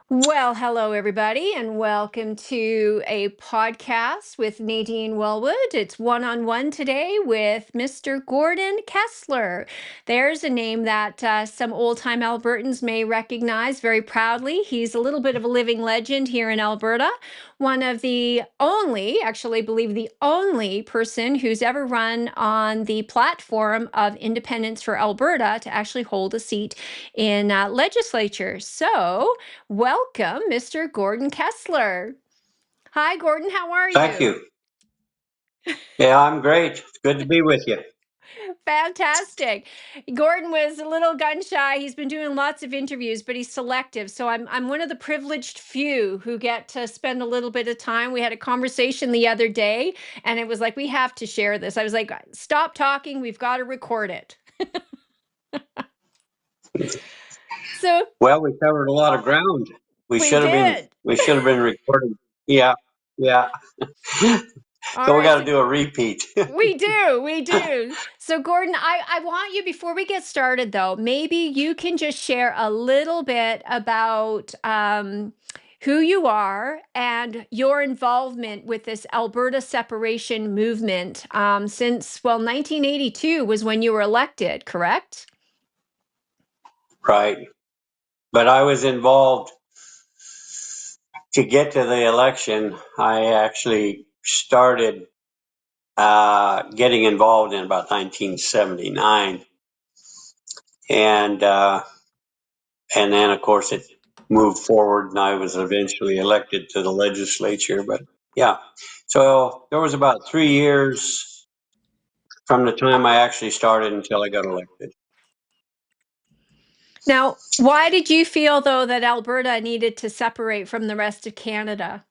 Well, hello, everybody, and welcome to a podcast with Nadine Wellwood. It's one-on-one today with Mr. Gordon Kesler. There's a name that some old-time Albertans may recognize very proudly. He's a little bit of a living legend here in Alberta. One of the only, actually, I believe the only person who's ever run on the platform of Independence for Alberta to actually hold a seat in legislature. So, welcome, Mr. Gordon Kesler. Hi, Gordon. How are Thank you? you. Yeah, I'm great. It's good to be with you. Fantastic. Gordon was a little gun shy. He's been doing lots of interviews, but he's selective. So I'm one of the privileged few who get to spend a little bit of time. We had a conversation the other day, and it was like, we have to share this. I was like, stop talking. We've got to record it. So Well, we covered a lot of ground. We we should have been did. we should have been recording. Yeah, yeah. All So we right. got So to do a repeat. we do, we do. So, Gordon, I want you, before we get started, though, maybe you can just share a little bit about who you are and your involvement with this Alberta separation movement since, well, 1982 was when you were elected, correct? Right. But I was involved to get to the election. I actually started getting involved in about 1979, and and then of course it moved forward, and I was eventually elected to the legislature. But yeah, so there was about 3 years from the time I actually started until I got elected. Now, why did you feel, though, that Alberta needed to separate from the rest of Canada?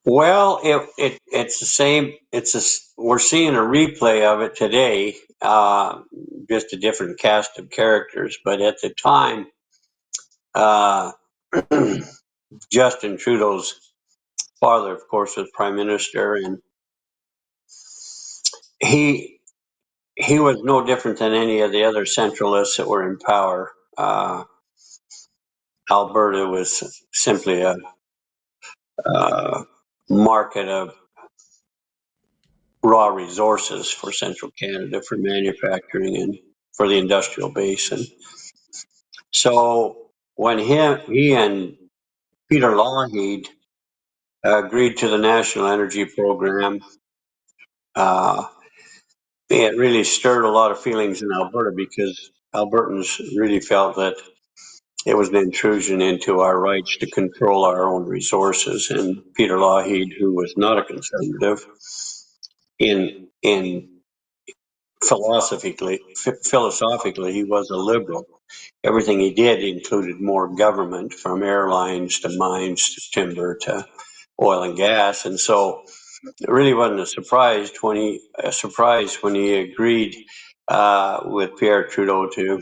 Well, it's the same. We're seeing a replay of it today, just a different cast of characters. But at the time, uh, Justin Trudeau's father, of course, was prime minister, and he he was no different than any of the other centralists that were in power. Alberta was simply a market of raw resources for central Canada for manufacturing and for the industrial base. And so when he and Peter Lougheed agreed to the National Energy Program, uh, it really stirred a lot of feelings in Alberta because Albertans really felt that it was an intrusion into our rights to control our own resources. And Peter Lougheed, who was not a conservative, in philosophically, he was a liberal. Everything he did included more government, from airlines to mines to timber to oil and gas. And so it really wasn't a surprise when he agreed with Pierre Trudeau to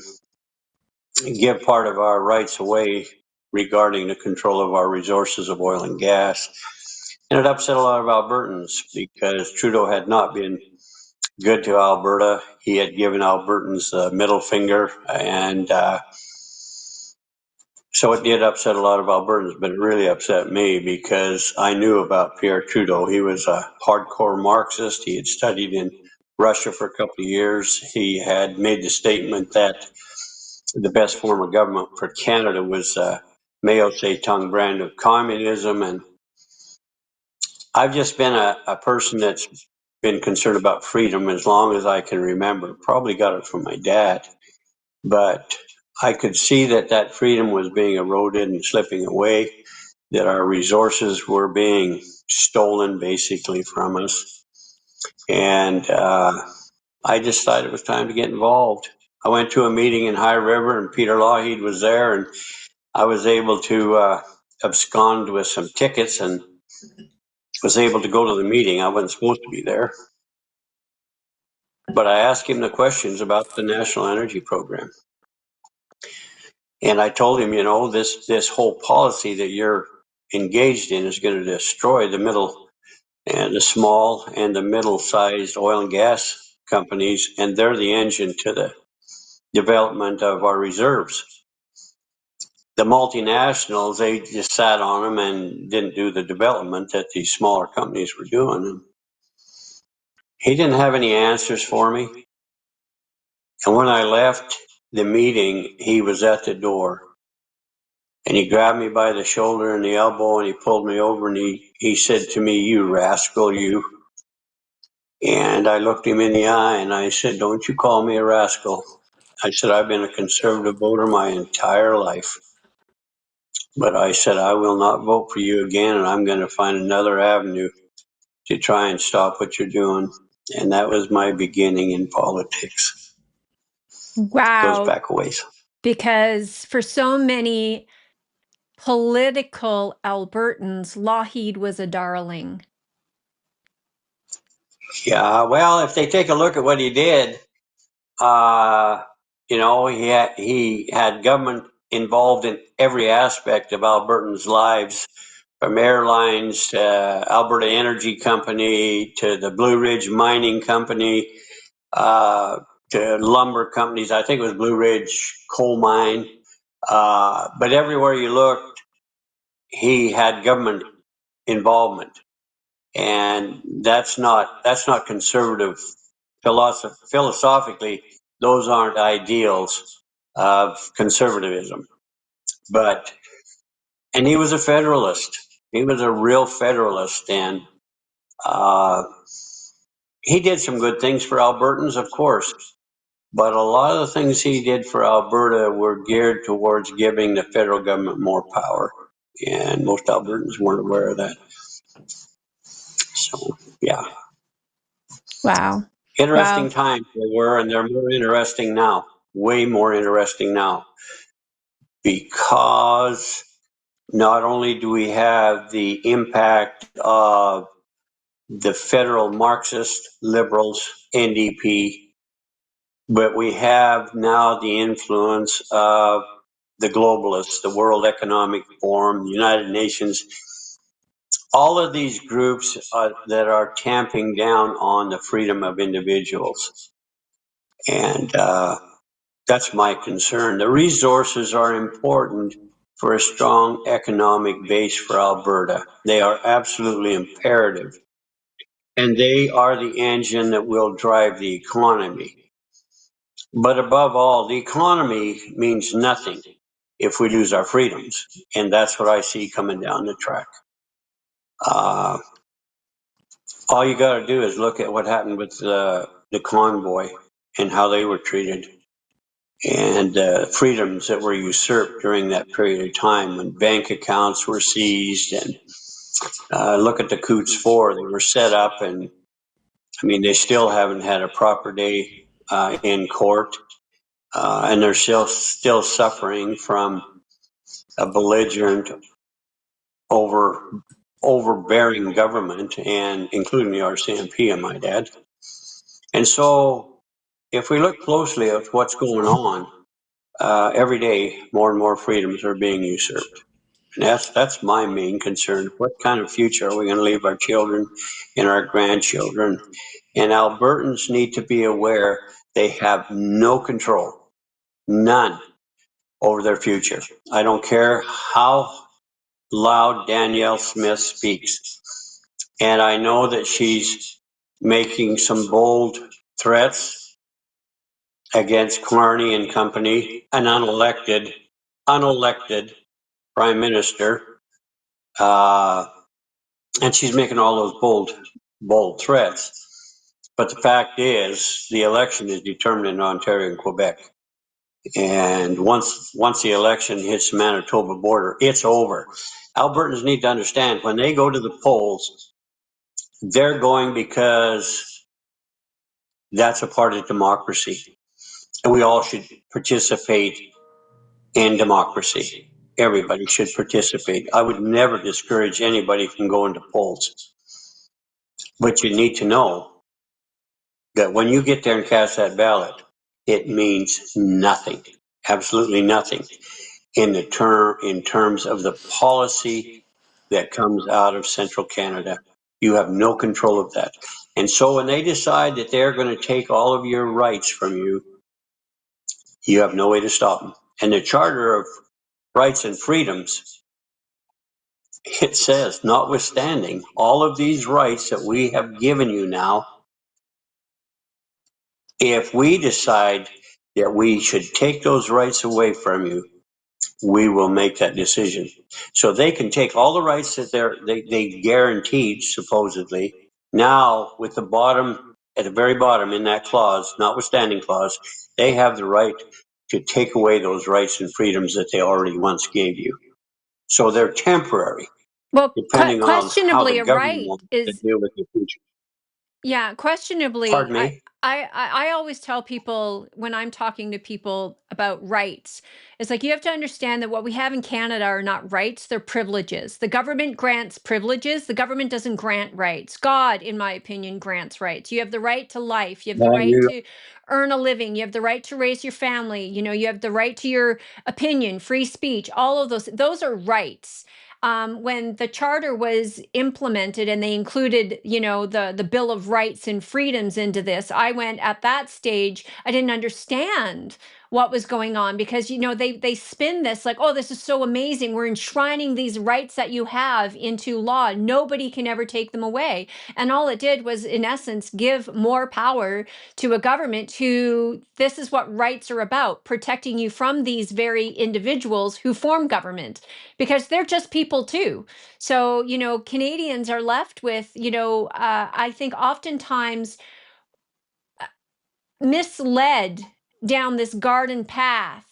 give part of our rights away regarding the control of our resources of oil and gas. And it upset a lot of Albertans because Trudeau had not been good to Alberta. He had given Albertans the middle finger, and so it did upset a lot of Albertans, but it really upset me because I knew about Pierre Trudeau. He was a hardcore Marxist. He had studied in Russia for a couple of years. He had made the statement that the best form of government for Canada was Mao Zedong brand of communism. And I've just been a person that's been concerned about freedom as long as I can remember. Probably got it from my dad, but I could see that that freedom was being eroded and slipping away, that our resources were being stolen basically from us. And I just thought it was time to get involved. I went to a meeting in High River, and Peter Lougheed was there, and I was able to abscond with some tickets and was able to go to the meeting. I wasn't supposed to be there, but I asked him the questions about the National Energy Program. And I told him, this whole policy that you're engaged in is going to destroy the middle and the small and the middle-sized oil and gas companies, and they're the engine to the development of our reserves. the multinationals, they just sat on them and didn't do the development that these smaller companies were doing. And he didn't have any answers for me. And when I left the meeting, he was at the door. And he grabbed me by the shoulder and the elbow and he pulled me over and he said to me, "You rascal, you." And I looked him in the eye and I said, "Don't you call me a rascal." I said, "I've been a conservative voter my entire life. But I said, I will not vote for you again, and I'm going to find another avenue to try and stop what you're doing." And that was my beginning in politics. Goes Wow. back a ways. Because for so many political Albertans, Lougheed was a darling. Yeah, well, if they take a look at what he did, he had government involved in every aspect of Albertans' lives, from airlines to Alberta Energy Company to the Blue Ridge Mining Company, to lumber companies. I think it was Blue Ridge Coal Mine. But everywhere you looked, he had government involvement. And that's not conservative philosophically. Those aren't ideals of conservatism. And he was a federalist. He was a real federalist, and uh, he did some good things for Albertans, of course. But a lot of the things he did for Alberta were geared towards giving the federal government more power. And most Albertans weren't aware of that. So, yeah. Wow. Interesting Wow. times they were, and they're more interesting now. Way more interesting now. Because not only do we have the impact of the federal Marxist liberals, NDP, but we have now the influence of the globalists, the World Economic Forum, the United Nations, all of these groups that are tamping down on the freedom of individuals. And that's my concern. The resources are important for a strong economic base for Alberta. They are absolutely imperative. And they are the engine that will drive the economy. But above all, the economy means nothing if we lose our freedoms. And that's what I see coming down the track. All you got to do is look at what happened with the convoy and how they were treated, and freedoms that were usurped during that period of time when bank accounts were seized. And look at the Coots 4. They were set up, and I mean, they still haven't had a proper day in court. And they're still suffering from a belligerent, overbearing government, and including the RCMP, I might add. And so, if we look closely at what's going on, every day more and more freedoms are being usurped. And that's my main concern. What kind of future are we going to leave our children and our grandchildren? And Albertans need to be aware they have no control, none, over their future. I don't care how loud Danielle Smith speaks. And I know that she's making some bold threats against Carney and company, an unelected prime minister. And she's making all those bold threats. But the fact is, the election is determined in Ontario and Quebec. And once the election hits the Manitoba border, it's over. Albertans need to understand, when they go to the polls, they're going because that's a part of democracy. And we all should participate in democracy. Everybody should participate. I would never discourage anybody from going to polls. But you need to know that when you get there and cast that ballot, it means nothing, absolutely nothing, in terms of the policy that comes out of central Canada. You have no control of that. And so when they decide that they're going to take all of your rights from you, you have no way to stop them. And the charter of rights and freedoms, it says, notwithstanding all of these rights that we have given you now, if we decide that we should take those rights away from you, we will make that decision. So they can take all the rights that they guaranteed, supposedly. Now, with the bottom, at the very bottom in that clause, notwithstanding clause, they have the right to take away those rights and freedoms that they already once gave you. So they're temporary, Well, depending on how the questionably, a government right wants to is, deal with the future. yeah, questionably, Pardon me? I always tell people when I'm talking to people about rights, it's like you have to understand that what we have in Canada are not rights, they're privileges. The government grants privileges, the government doesn't grant rights. God, in my opinion, grants rights. You have the right to life, you have the Well, right to earn a living, you have the right to raise your family, you have the right to your opinion, free speech, all of those are rights. When the charter was implemented and they included, the Bill of Rights and Freedoms into this, I went at that stage, I didn't understand what was going on because they spin this like, oh, this is so amazing, we're enshrining these rights that you have into law, nobody can ever take them away. And all it did was, in essence, give more power to a government who, this is what rights are about, protecting you from these very individuals who form government, because they're just people too. So, Canadians are left with, I think oftentimes misled down this garden path,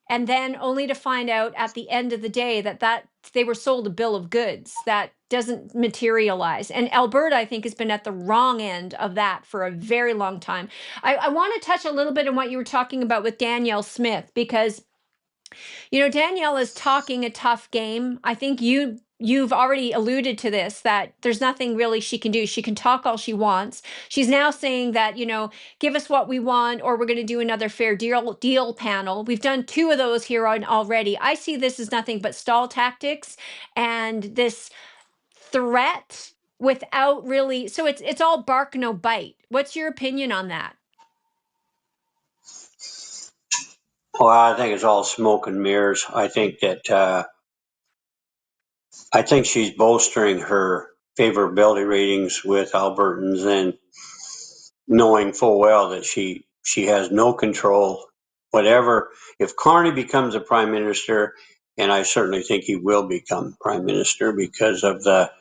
and then only to find out at the end of the day that they were sold a bill of goods that doesn't materialize. And Alberta, I think, has been at the wrong end of that for a very long time. I want to touch a little bit on what you were talking about with Danielle Smith, because Danielle is talking a tough game. I think you've already alluded to this, that there's nothing really she can do. She can talk all she wants. She's now saying that, give us what we want, or we're going to do another fair deal panel. We've done two of those here on already. I see this as nothing but stall tactics and this threat without really, so it's all bark no bite. What's your opinion on that? Well, I think it's all smoke and mirrors. I think she's bolstering her favorability ratings with Albertans and knowing full well that she has no control. Whatever, if Carney becomes a prime minister, and I certainly think he will become prime minister because of the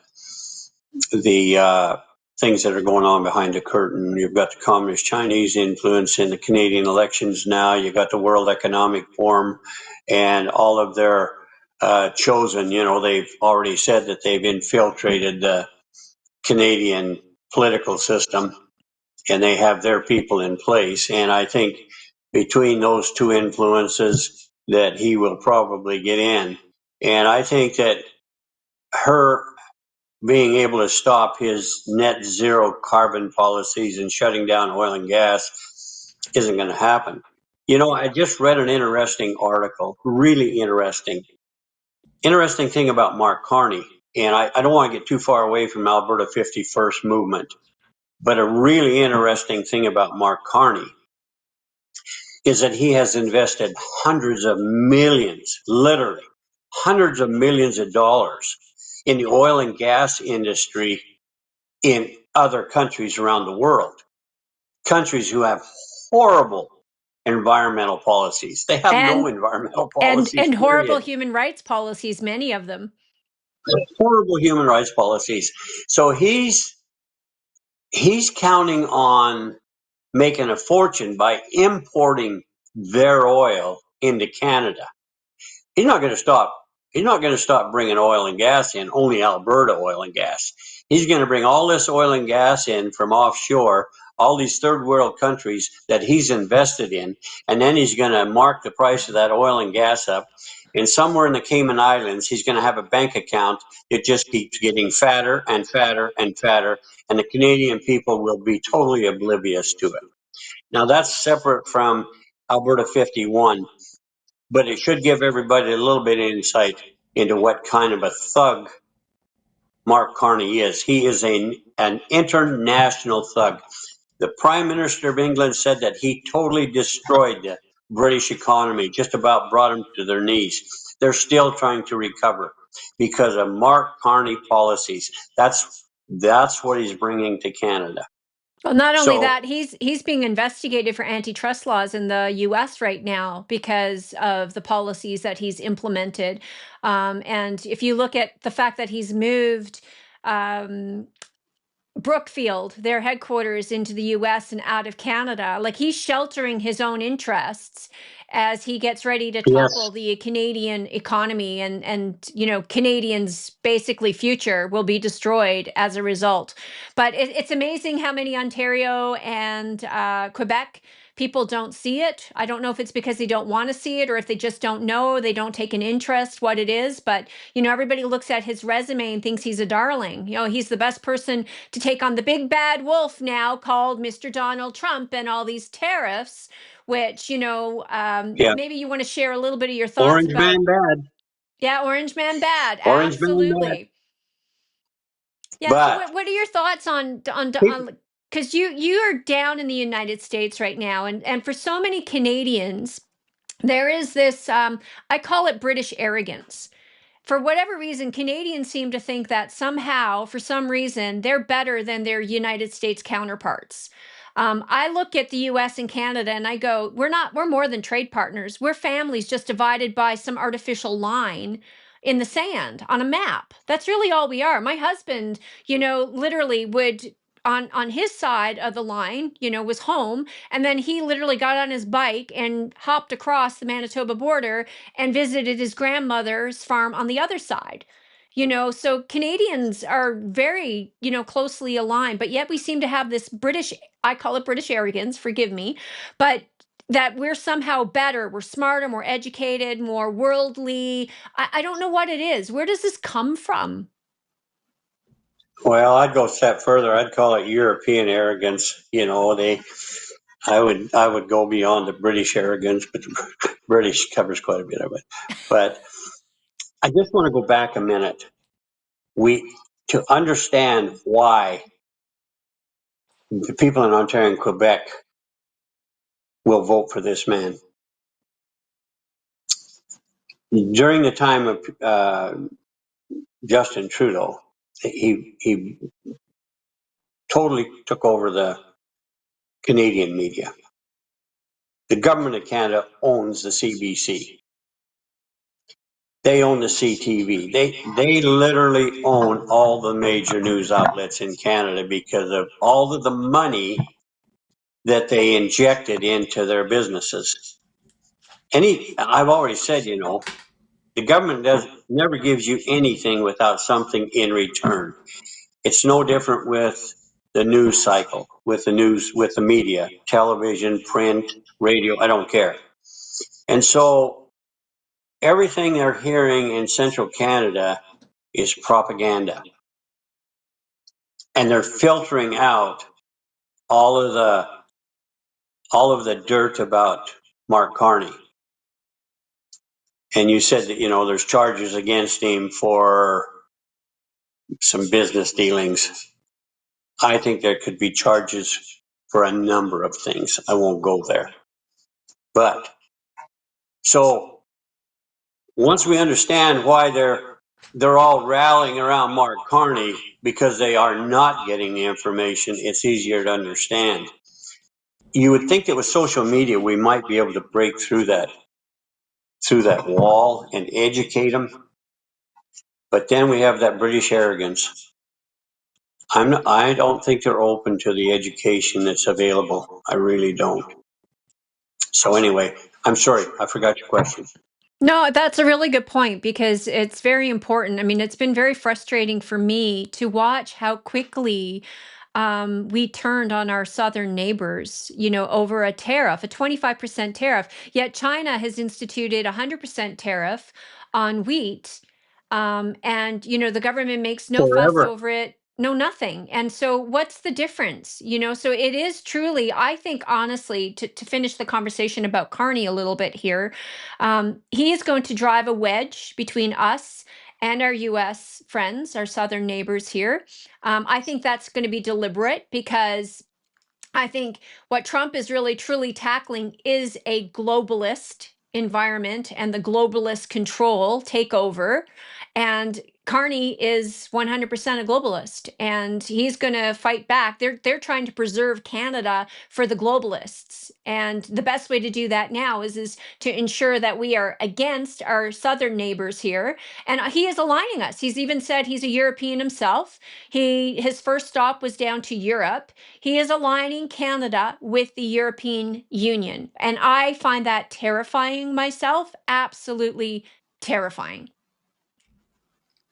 things that are going on behind the curtain. You've got the Communist Chinese influence in the Canadian elections now. You've got the World Economic Forum and all of their chosen, they've already said that they've infiltrated the Canadian political system and they have their people in place. And I think between those two influences that he will probably get in. And I think that her being able to stop his net zero carbon policies and shutting down oil and gas isn't going to happen. I just read an interesting article, really interesting thing about Mark Carney. And I don't want to get too far away from Alberta 51st movement, but a really interesting thing about Mark Carney is that he has invested hundreds of millions, literally hundreds of millions of dollars in the oil and gas industry in other countries around the world, countries who have horrible environmental policies. They have no And environmental and policies, and horrible period. human rights policies, many of them. Horrible human rights policies. So he's counting on making a fortune by importing their oil into Canada. He's not going to stop. He's not going to stop bringing oil and gas in, only Alberta oil and gas. He's going to bring all this oil and gas in from offshore, all these third world countries that he's invested in, and then he's going to mark the price of that oil and gas up. And somewhere in the Cayman Islands, he's going to have a bank account that just keeps getting fatter and fatter and fatter, and the Canadian people will be totally oblivious to it. Now, that's separate from Alberta 51, but it should give everybody a little bit of insight into what kind of a thug Mark Carney is. He is an international thug. The Prime Minister of England said that he totally destroyed the British economy, just about brought them to their knees. they're still trying to recover because of Mark Carney policies. That's what he's bringing to Canada. Well, not only So that, he's being investigated for antitrust laws in the U.S. right now because of the policies that he's implemented. And if you look at the fact that he's moved um, Brookfield, their headquarters, into the US and out of Canada. Like, he's sheltering his own interests as he gets ready to topple yes, the Canadian economy, and Canadians' basically future will be destroyed as a result. But it's amazing how many Ontario and Quebec people don't see it. I don't know if it's because they don't want to see it or if they just don't know, they don't take an interest what it is. But everybody looks at his resume and thinks he's a darling. He's the best person to take on the big bad wolf now called Mr. Donald Trump and all these tariffs, which, yeah, maybe you want to share a little bit of your thoughts Orange about. Man bad, Yeah, Orange Man bad. Orange Man bad. Absolutely. Yeah. So But what are your thoughts people, on because you are down in the United States right now, and for so many Canadians, there is this I call it British arrogance. For whatever reason, Canadians seem to think that somehow, for some reason, they're better than their United States counterparts. I look at the US and Canada and I go, we're more than trade partners. We're families just divided by some artificial line in the sand on a map. That's really all we are. My husband, literally would on his side of the line, was home, and then he literally got on his bike and hopped across the Manitoba border and visited his grandmother's farm on the other side. So Canadians are very, closely aligned, but yet we seem to have this British, I call it British arrogance, forgive me, but that we're somehow better, we're smarter, more educated, more worldly. I don't know what it is. Where does this come from? well, I'd go a step further. I'd call it European arrogance. I would go beyond the British arrogance, but the British covers quite a bit of it. But I just want to go back a minute. We To understand why the people in Ontario and Quebec will vote for this man. During the time of Justin Trudeau, he totally took over the Canadian media. The government of Canada owns the CBC. They own the CTV. They literally own all the major news outlets in Canada because of all of the money that they injected into their businesses. I've already said, the government never gives you anything without something in return. It's no different with the news cycle, with the news, with the media, television, print, radio, I don't care. And so everything they're hearing in central Canada is propaganda. And they're filtering out all of the dirt about Mark Carney. And you said that, there's charges against him for some business dealings. I think there could be charges for a number of things. I won't go there. But so once we understand why they're all rallying around Mark Carney because they are not getting the information, it's easier to understand. You would think that with social media we might be able to break through that wall and educate them, but then we have that British arrogance. I don't think they're open to the education that's available. I really don't. So anyway, I'm sorry, I forgot your question. No, that's a really good point because it's very important. I mean, it's been very frustrating for me to watch how quickly we turned on our southern neighbors, over a tariff, a 25% tariff. Yet China has instituted a 100% tariff on wheat. And, the government makes no fuss Forever. over it. No, nothing. And so what's the difference? So it is truly, I think, honestly, to finish the conversation about Carney a little bit here, he is going to drive a wedge between us and our US friends, our southern neighbors here. I think that's going to be deliberate because I think what Trump is really truly tackling is a globalist environment and the globalist control take over. And Carney is 100% a globalist, and he's going to fight back. They're trying to preserve Canada for the globalists, and the best way to do that now is to ensure that we are against our southern neighbors here. And he is aligning us. He's even said he's a European himself. His first stop was down to Europe. He is aligning Canada with the European Union, and I find that terrifying myself. Absolutely terrifying.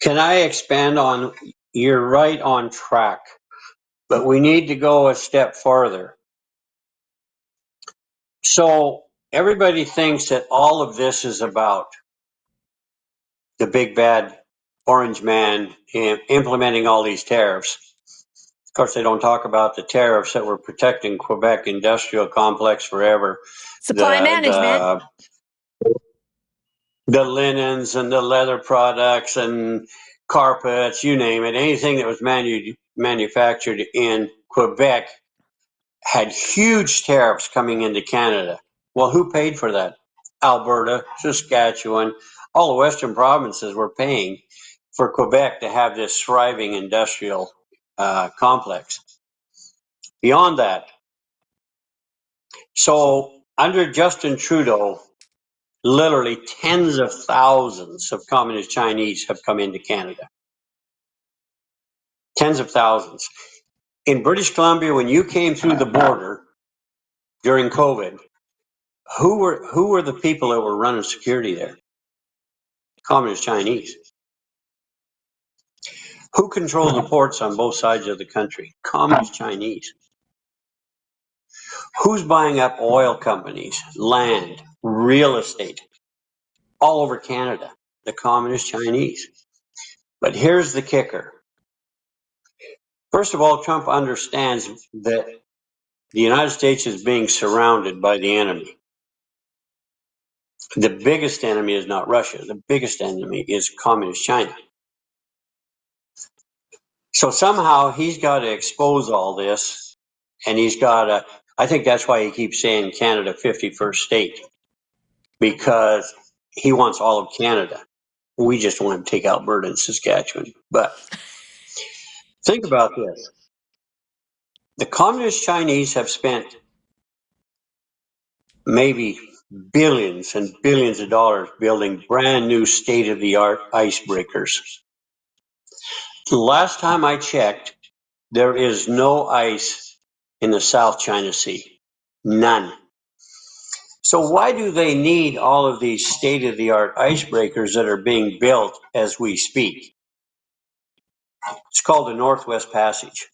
Can I expand on, you're right on track, but we need to go a step farther. So everybody thinks that all of this is about the big bad orange man implementing all these tariffs. Of course, they don't talk about the tariffs that were protecting Quebec industrial complex forever. Supply management. The the linens and the leather products and carpets, you name it, anything that was manufactured in Quebec had huge tariffs coming into Canada. Well, who paid for that? Alberta, Saskatchewan, all the western provinces were paying for Quebec to have this thriving industrial complex. Beyond that, so under Justin Trudeau, literally tens of thousands of communist Chinese have come into Canada. Tens of thousands. In British Columbia, when you came through the border during COVID, who were the people that were running security there? Communist Chinese. Who controlled the ports on both sides of the country? Communist Chinese. Who's buying up oil companies, land, real estate, all over Canada? The Communist Chinese. But here's the kicker. First of all, Trump understands that the United States is being surrounded by the enemy. The biggest enemy is not Russia. The biggest enemy is Communist China. So somehow he's got to expose all this, and he's got to, I think that's why he keeps saying Canada 51st state, because he wants all of Canada. We just want to take Alberta and Saskatchewan. But think about this. The Communist Chinese have spent maybe billions and billions of dollars building brand new state-of-the-art icebreakers. The last time I checked, there is no ice in the South China Sea. None. So why do they need all of these state-of-the-art icebreakers that are being built as we speak? It's called the Northwest Passage.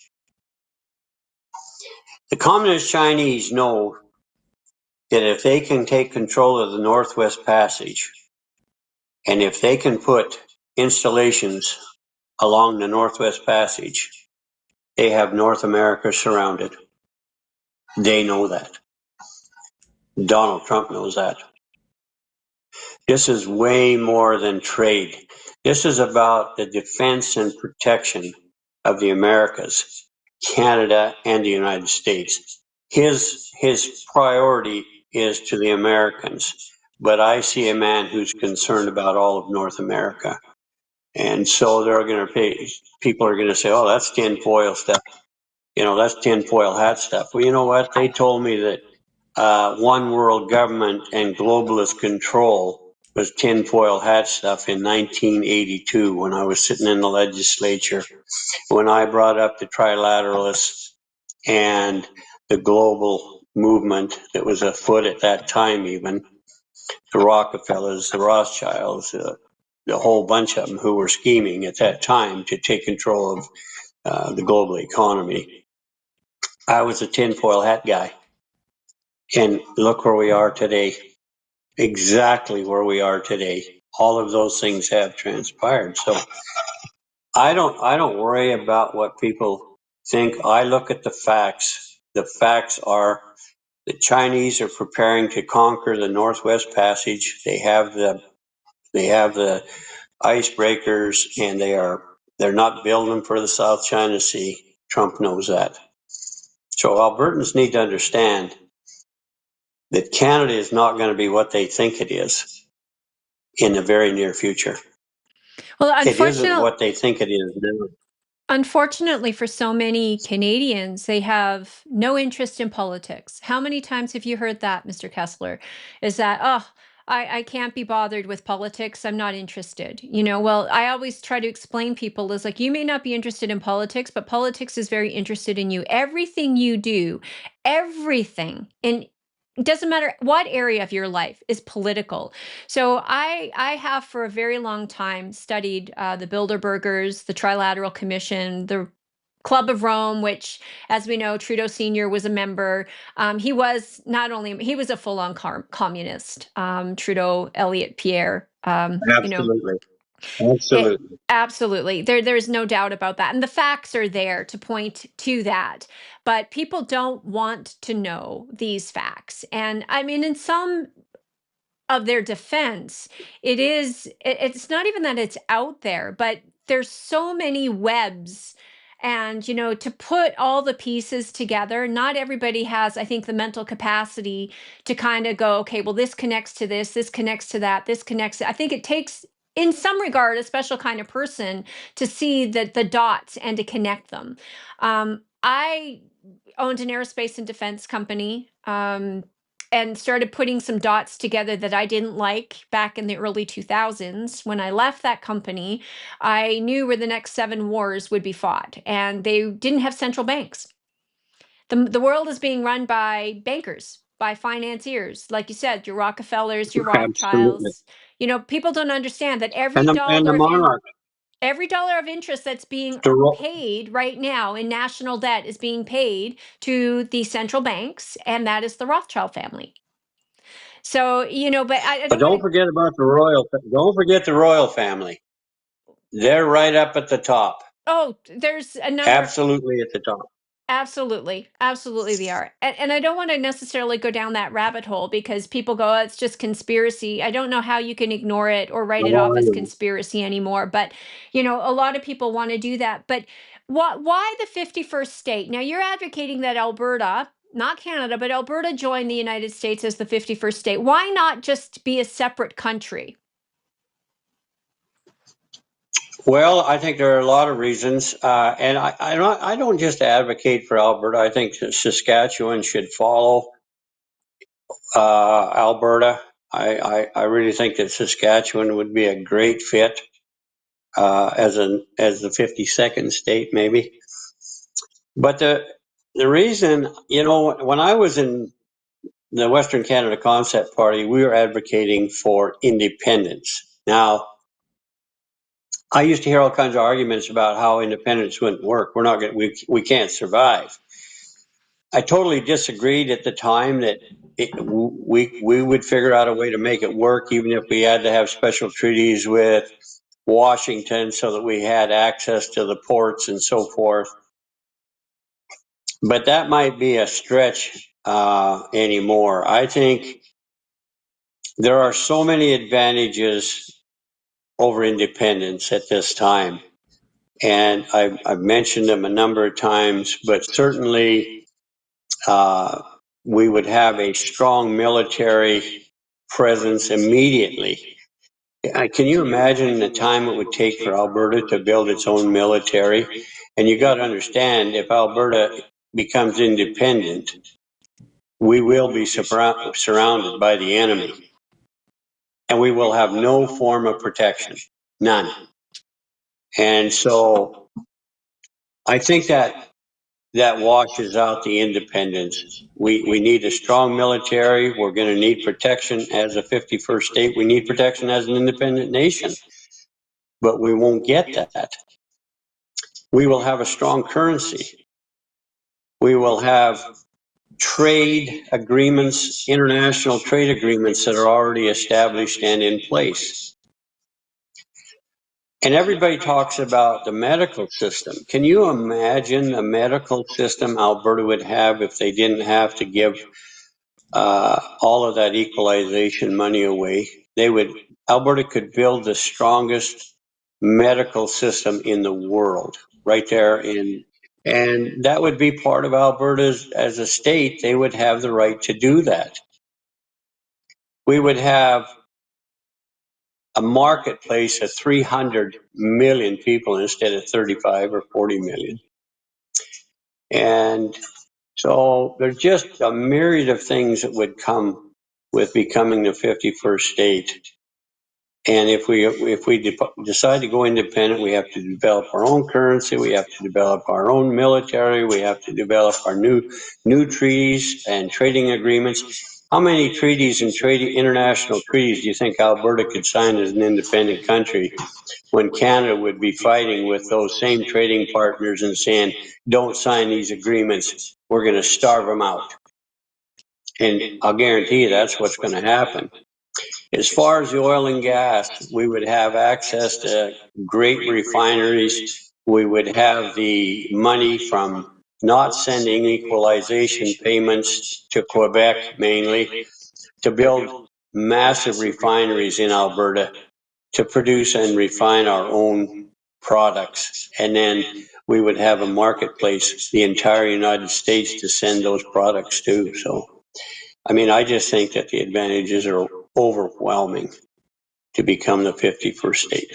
The Communist Chinese know that if they can take control of the Northwest Passage, and if they can put installations along the Northwest Passage, they have North America surrounded. They know that. Donald Trump knows that. This is way more than trade. This is about the defense and protection of the Americas, Canada, and the United States. His priority is to the Americans, but I see a man who's concerned about all of North America. And so people are going to say, oh, that's tinfoil stuff. That's tinfoil hat stuff. Well, you know what? They told me that one world government and globalist control was tinfoil hat stuff in 1982 when I was sitting in the legislature, when I brought up the trilateralists and the global movement that was afoot at that time, even the Rockefellers, the Rothschilds, the whole bunch of them who were scheming at that time to take control of the global economy. I was a tinfoil hat guy. And look where we are today. Exactly where we are today. All of those things have transpired. So I don't worry about what people think. I look at the facts. The facts are the Chinese are preparing to conquer the Northwest Passage. They have the icebreakers, and they're not building them for the South China Sea. Trump knows that. So Albertans need to understand that Canada is not going to be what they think it is in the very near future. Well, It isn't what they think it is now. unfortunately, for so many Canadians, they have no interest in politics. How many times have you heard that, Mr. Kessler? Is that, oh, I can't be bothered with politics. I'm not interested. Well, I always try to explain people is like, you may not be interested in politics, but politics is very interested in you. Everything you do, everything in it doesn't matter what area of your life is political. So I have for a very long time studied the Bilderbergers, the Trilateral Commission, the Club of Rome, which, as we know, Trudeau Sr. was a member. He was not only he was a full-on communist. Trudeau, Elliott, Pierre. Absolutely. It, Absolutely. absolutely. There's no doubt about that. And the facts are there to point to that. But people don't want to know these facts. And I mean, in some of their defense, it's not even that it's out there, but there's so many webs. And, to put all the pieces together, not everybody has, I think, the mental capacity to kind of go, okay, well, this connects to this connects to that, this connects. I think it takes, in some regard, a special kind of person to see the dots and to connect them. I owned an aerospace and defense company. And started putting some dots together that I didn't like back in the early 2000s. When I left that company, I knew where the next 7 wars would be fought, and they didn't have central banks. The world is being run by bankers, by financiers, like you said, your Rockefellers, your Absolutely. Rothschilds. People don't understand that And the monarch, every dollar of interest that's being the, paid right now in national debt is being paid to the central banks, and that is the Rothschild family. So, but I but don't want don't to. forget about the royal. Don't forget the royal family. They're right up at the top. Oh, there's a number of. Absolutely at the top. Absolutely. Absolutely, they are. And I don't want to necessarily go down that rabbit hole because people go, oh, it's just conspiracy. I don't know how you can ignore it or write it Oh, off I as know. conspiracy anymore. But, a lot of people want to do that. But why the 51st state? Now, you're advocating that Alberta, not Canada, but Alberta join the United States as the 51st state. Why not just be a separate country? Well, I think there are a lot of reasons, and I don't just advocate for Alberta. I think that Saskatchewan should follow Alberta. I really think that Saskatchewan would be a great fit as the 52nd state, maybe. But the reason, when I was in the Western Canada Concept Party, we were advocating for independence. Now, I used to hear all kinds of arguments about how independence wouldn't work. We're not going, we can't survive. I totally disagreed at the time that we would figure out a way to make it work, even if we had to have special treaties with Washington so that we had access to the ports and so forth. But that might be a stretch anymore. I think there are so many advantages over independence at this time. And I've mentioned them a number of times, but certainly we would have a strong military presence immediately. Can you imagine the time it would take for Alberta to build its own military? And you got to understand, if Alberta becomes independent, we will be surrounded by the enemy, and we will have no form of protection, none. And so I think that washes out the independence. We need a strong military. We're going to need protection as a 51st state. We need protection as an independent nation, but we won't get that. We will have a strong currency. We will have trade agreements, international trade agreements that are already established and in place. And everybody talks about the medical system. Can you imagine the medical system Alberta would have if they didn't have to give all of that equalization money away? Alberta could build the strongest medical system in the world right there and that would be part of Alberta as a state. They would have the right to do that. we would have a marketplace of 300 million people instead of 35 or 40 million. And so there's just a myriad of things that would come with becoming the 51st state. And if we decide to go independent, we have to develop our own currency. We have to develop our own military. We have to develop our new treaties and trading agreements. How many treaties and international treaties do you think Alberta could sign as an independent country when Canada would be fighting with those same trading partners and saying, don't sign these agreements, we're going to starve them out? And I'll guarantee you that's what's going to happen. As far as the oil and gas, we would have access to great refineries. We would have the money from not sending equalization payments to Quebec mainly to build massive refineries in Alberta to produce and refine our own products. And then we would have a marketplace, the entire United States, to send those products to. So, I mean, I just think that the advantages are overwhelming to become the 51st state.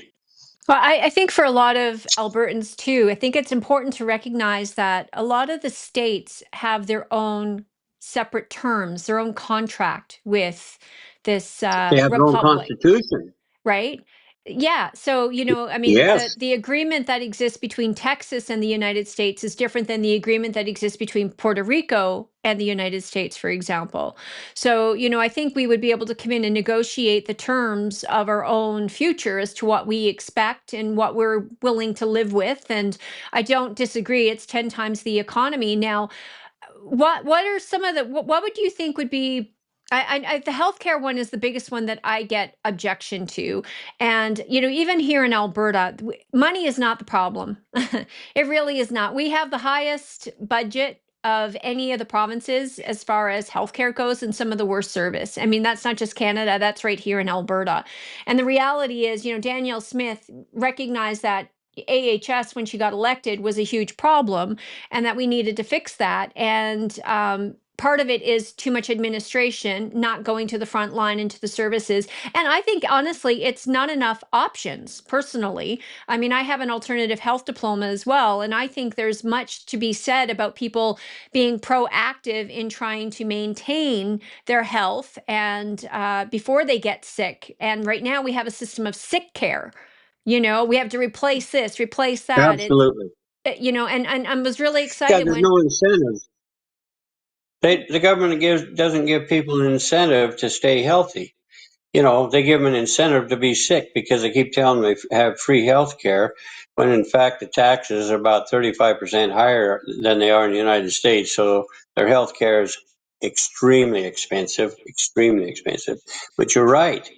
Well, I think for a lot of Albertans too, I think it's important to recognize that a lot of the states have their own separate terms, their own contract with this They have their own republic. constitution. Right? Yeah. So, I mean, Yes, the agreement that exists between Texas and the United States is different than the agreement that exists between Puerto Rico and the United States, for example. So, I think we would be able to come in and negotiate the terms of our own future as to what we expect and what we're willing to live with. And I don't disagree. It's 10 times the economy. Now, what are some of the what would you think would be the healthcare one is the biggest one that I get objection to. And, even here in Alberta, money is not the problem. It really is not. We have the highest budget of any of the provinces as far as healthcare goes and some of the worst service. I mean, that's not just Canada, that's right here in Alberta. And the reality is, Danielle Smith recognized that AHS, when she got elected, was a huge problem and that we needed to fix that. And part of it is too much administration, not going to the front line into the services. And I think, honestly, it's not enough options, personally. I mean, I have an alternative health diploma as well. And I think there's much to be said about people being proactive in trying to maintain their health and before they get sick. And right now we have a system of sick care. We have to replace this, replace that. absolutely. And I was really Yeah, excited there's when. no incentive. The government doesn't give people an incentive to stay healthy. They give them an incentive to be sick because they keep telling them they have free health care, when in fact the taxes are about 35% higher than they are in the United States. So their health care is extremely expensive, extremely expensive. But you're right.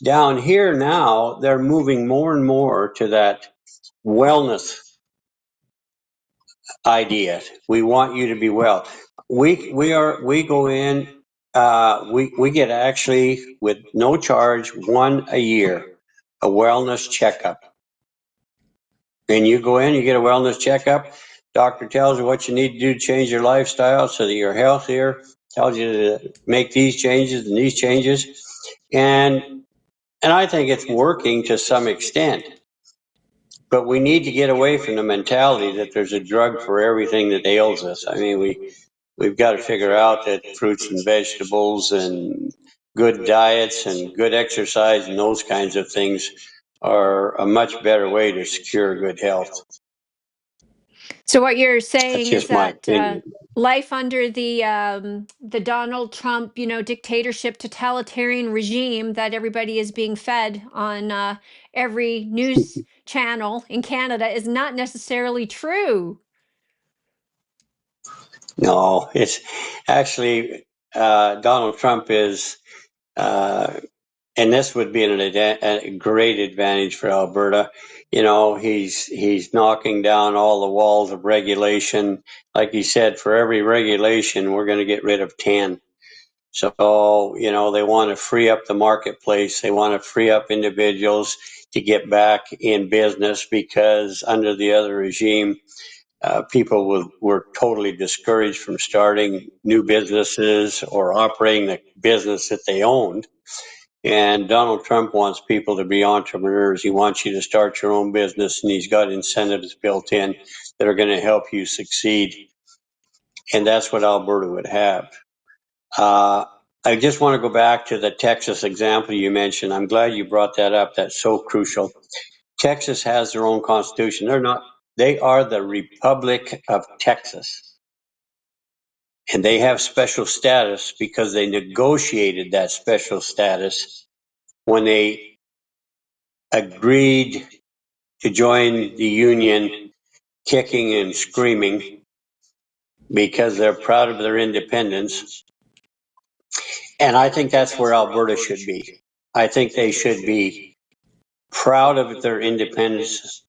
Down here now, they're moving more and more to that wellness idea. We want you to be well. We go in. We get, actually, with no charge, one a year, a wellness checkup. And you go in, you get a wellness checkup. Doctor tells you what you need to do to change your lifestyle so that you're healthier. Tells you to make these changes and these changes, and I think it's working to some extent. But we need to get away from the mentality that there's a drug for everything that ails us. I mean, we've got to figure out that fruits and vegetables and good diets and good exercise and those kinds of things are a much better way to secure good health. So what you're That's saying is just my that opinion. life under the Donald Trump, dictatorship, totalitarian regime that everybody is being fed on every news channel in Canada is not necessarily true. No, it's actually, Donald Trump is, uh, and this would be a great advantage for Alberta. He's knocking down all the walls of regulation. Like he said, for every regulation, we're going to get rid of 10. So, they want to free up the marketplace. They want to free up individuals to get back in business, because under the other regime, People were totally discouraged from starting new businesses or operating the business that they owned. And Donald Trump wants people to be entrepreneurs. He wants you to start your own business, and he's got incentives built in that are going to help you succeed. And that's what Alberta would have. I just want to go back to the Texas example you mentioned. I'm glad you brought that up. That's so crucial. Texas has their own constitution. They are the Republic of Texas. And they have special status because they negotiated that special status when they agreed to join the union, kicking and screaming because they're proud of their independence. And I think that's where Alberta should be. I think they should be proud of their independence,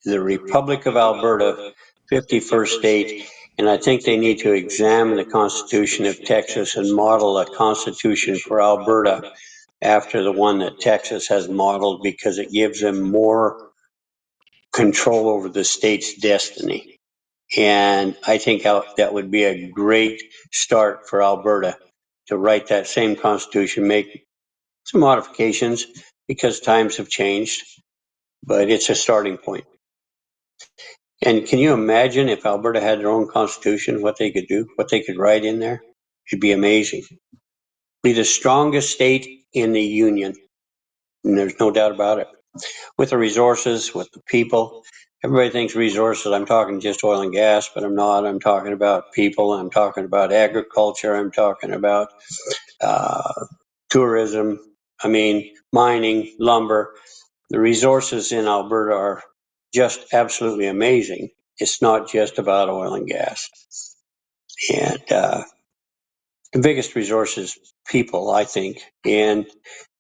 the Republic of Alberta, 51st state, and I think they need to examine the Constitution of Texas and model a constitution for Alberta after the one that Texas has modeled, because it gives them more control over the state's destiny. And I think that would be a great start for Alberta to write that same constitution, make some modifications because times have changed, but it's a starting point. And can you imagine if Alberta had their own constitution, what they could do, what they could write in there? It'd be amazing. Be the strongest state in the union, and there's no doubt about it. With the resources, with the people. Everybody thinks resources, I'm talking just oil and gas, but I'm not. I'm talking about people. I'm talking about agriculture. I'm talking about tourism. I mean, mining, lumber. The resources in Alberta are just absolutely amazing. It's not just about oil and gas. And the biggest resource is people, I think, and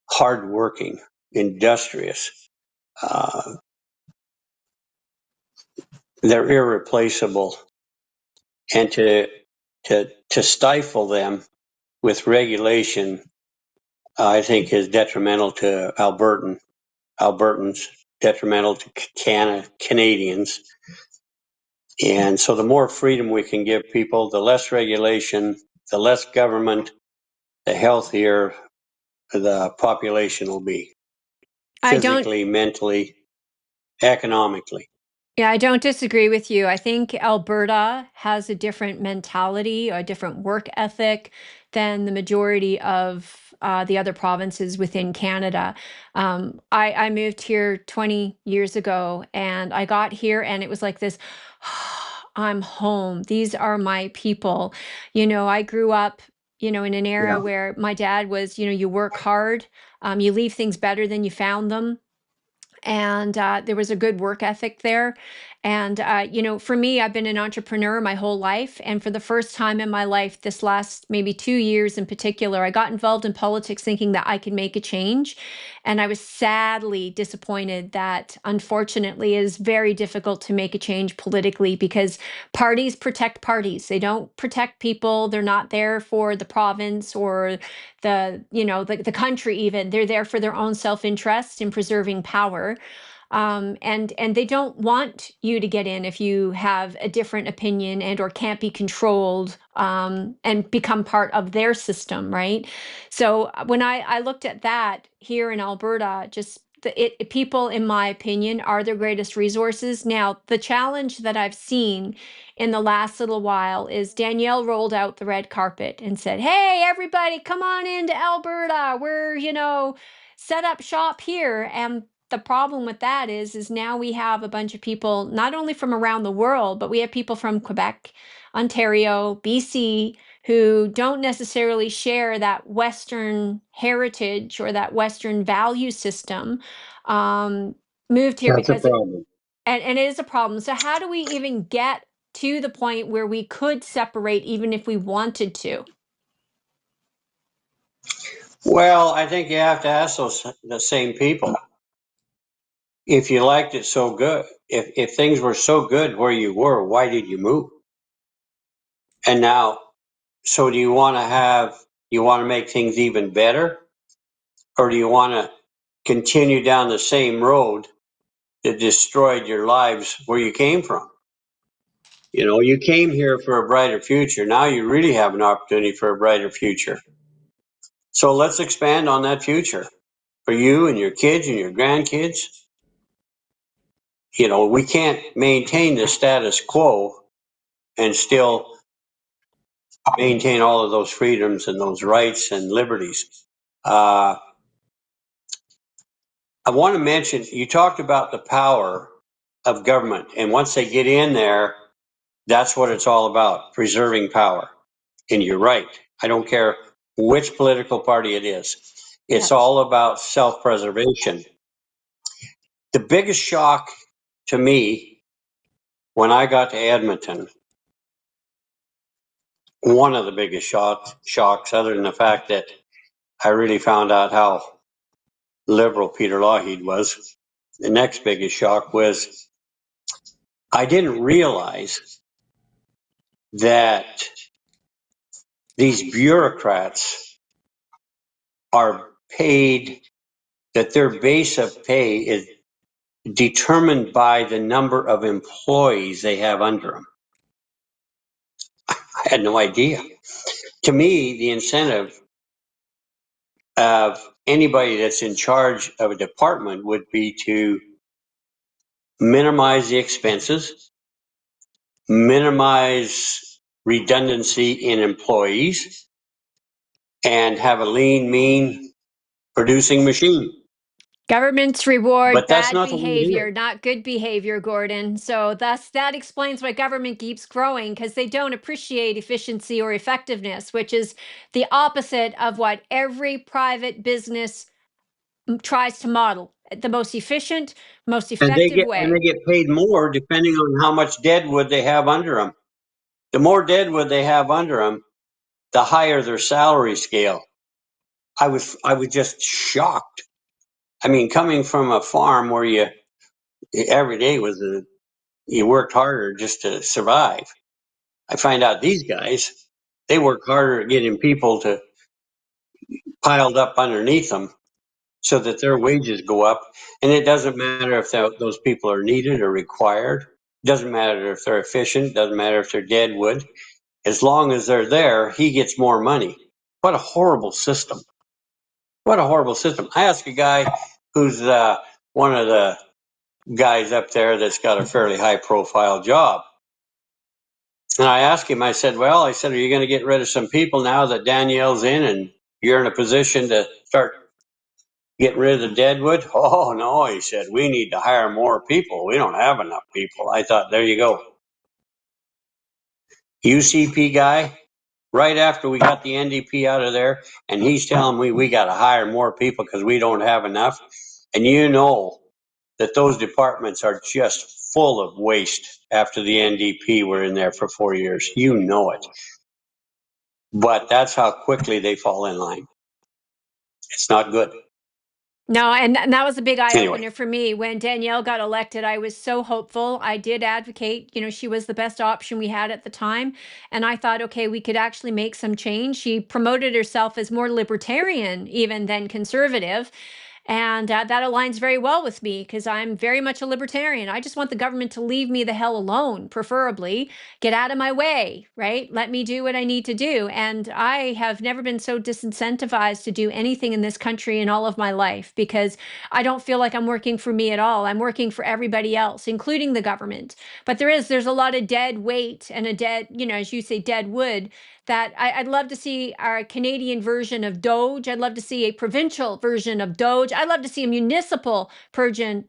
hardworking, industrious. They're irreplaceable, and to stifle them with regulation, I think, is detrimental to Albertans, detrimental to Canadians. And so the more freedom we can give people, the less regulation, the less government, the healthier the population will be, I don't physically, mentally, economically. Yeah, I don't disagree with you. I think Alberta has a different mentality, a different work ethic than the majority of the other provinces within Canada. I moved here 20 years ago, and I got here and it was like this, I'm home. These are my people. I grew up, in an era Yeah. where my dad was, you work hard, you leave things better than you found them, and there was a good work ethic there. And for me, I've been an entrepreneur my whole life, and for the first time in my life, this last maybe 2 years in particular, I got involved in politics thinking that I could make a change. And I was sadly disappointed that, unfortunately, it is very difficult to make a change politically because parties protect parties. They don't protect people. They're not there for the province or the country. Even they're there for their own self-interest in preserving power. And they don't want you to get in if you have a different opinion and or can't be controlled, and become part of their system, right? So when I looked at that here in Alberta, just people, in my opinion, are their greatest resources. Now, the challenge that I've seen in the last little while is Danielle rolled out the red carpet and said, "Hey, everybody, come on into Alberta. We're, set up shop here." And the problem with that is now we have a bunch of people, not only from around the world, but we have people from Quebec, Ontario, BC, who don't necessarily share that Western heritage or that Western value system, moved here That's a because problem. and it is a problem. So how do we even get to the point where we could separate even if we wanted to? Well, I think you have to ask the same people. If you liked it so good, if things were so good where you were, why did you move? And now, so do you want to make things even better? Or do you want to continue down the same road that destroyed your lives where you came from? You know, you came here for a brighter future. Now you really have an opportunity for a brighter future. So let's expand on that future for you and your kids and your grandkids. You know, we can't maintain the status quo and still maintain all of those freedoms and those rights and liberties. I want to mention, you talked about the power of government, and once they get in there, that's what it's all about, preserving power. And you're right. I don't care which political party it is. It's Yep. all about self-preservation. The biggest shock to me when I got to Edmonton, one of the biggest shocks, other than the fact that I really found out how liberal Peter Lougheed was, the next biggest shock was I didn't realize that these bureaucrats are paid, that their base of pay is determined by the number of employees they have under them. I had no idea. To me, the incentive of anybody that's in charge of a department would be to minimize the expenses, minimize redundancy in employees, and have a lean, mean producing machine. Governments reward But that's bad not the way it behavior, is. not good behavior, Gordon. So that explains why government keeps growing, because they don't appreciate efficiency or effectiveness, which is the opposite of what every private business tries to model. The most efficient, most And effective they way. get paid more depending on how much deadwood they have under them. The more deadwood they have under them, the higher their salary scale. I was just shocked. I mean, coming from a farm where you every day you worked harder just to survive. I find out these guys, they work harder at getting people to piled up underneath them so that their wages go up. And it doesn't matter if those people are needed or required. It doesn't matter if they're efficient. It doesn't matter if they're deadwood. As long as they're there, he gets more money. What a horrible system. What a horrible system. I asked a guy who's one of the guys up there that's got a fairly high profile job. And I asked him, I said, well, I said, are you going to get rid of some people now that Danielle's in and you're in a position to start getting rid of the deadwood? Oh, no, he said, we need to hire more people. We don't have enough people. I thought, there you go. UCP guy, right after we got the NDP out of there, and he's telling me we got to hire more people because we don't have enough. And you know that those departments are just full of waste after the NDP were in there for 4 years. You know it. But that's how quickly they fall in line. It's not good. No, and that was a big eye Anyway, opener for me. When Danielle got elected, I was so hopeful. I did advocate, she was the best option we had at the time. And I thought, okay, we could actually make some change. She promoted herself as more libertarian even than conservative. And that aligns very well with me because I'm very much a libertarian. I just want the government to leave me the hell alone, preferably. Get out of my way, right? Let me do what I need to do. And I have never been so disincentivized to do anything in this country in all of my life because I don't feel like I'm working for me at all. I'm working for everybody else, including the government. But there's a lot of dead weight and a dead, as you say, dead wood that I'd love to see our Canadian version of Doge. I'd love to see a provincial version of Doge. I'd love to see a municipal version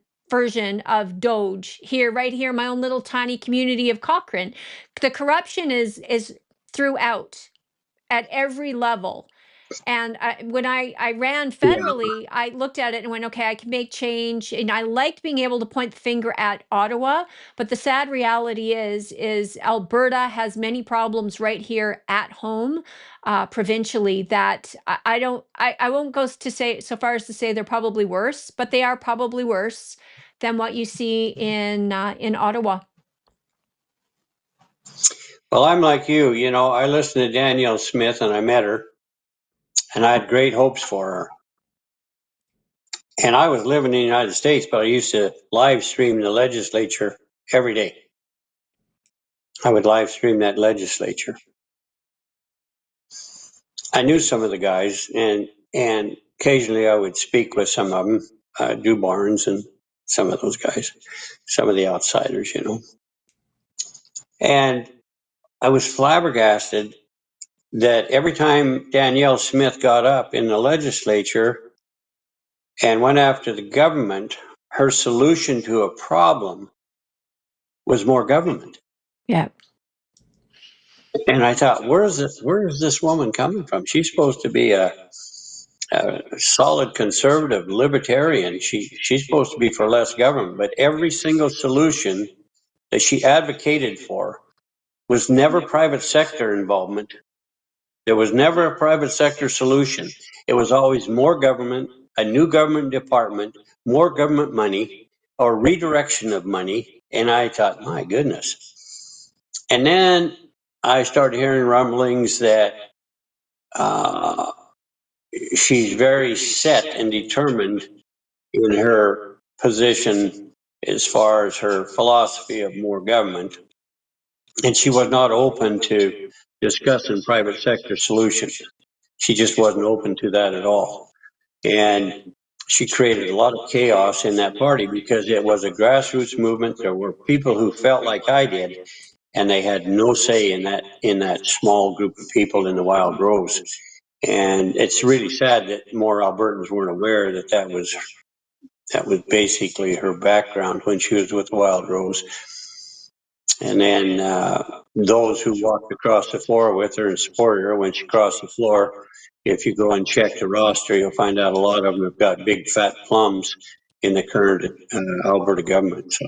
of Doge here, right here, in my own little tiny community of Cochrane. The corruption is throughout at every level. And when I ran yeah. federally, I looked at it and went, okay, I can make change. And I liked being able to point the finger at Ottawa. But the sad reality is Alberta has many problems right here at home, provincially, that I don't, I won't go to say so far as to say they're probably worse, but they are probably worse than what you see in Ottawa. Well, I'm like you. You know, I listened to Danielle Smith and I met her and I had great hopes for her. And I was living in the United States, but I used to live stream the legislature every day. I would live stream that legislature. I knew some of the guys, and occasionally I would speak with some of them, Du Barnes and some of those guys, some of the outsiders, you know. And I was flabbergasted that every time Danielle Smith got up in the legislature and went after the government, her solution to a problem was more government. Yeah. And I thought, where is this woman coming from? She's supposed to be a solid conservative libertarian. She's supposed to be for less government, but every single solution that she advocated for was never private sector involvement. There was never a private sector solution. It was always more government, a new government department, more government money, or redirection of money. And I thought, my goodness. And then I started hearing rumblings that uh, she's very set and determined in her position as far as her philosophy of more government. And she was not open to discussing private sector solutions. She just wasn't open to that at all. And she created a lot of chaos in that party because it was a grassroots movement. There were people who felt like I did, and they had no say in that small group of people in the Wild Rose. And it's really sad that more Albertans weren't aware that that was basically her background when she was with the Wild Rose. And then those who walked across the floor with her and supported her when she crossed the floor, if you go and check the roster, you'll find out a lot of them have got big fat plums in the current Alberta government. So,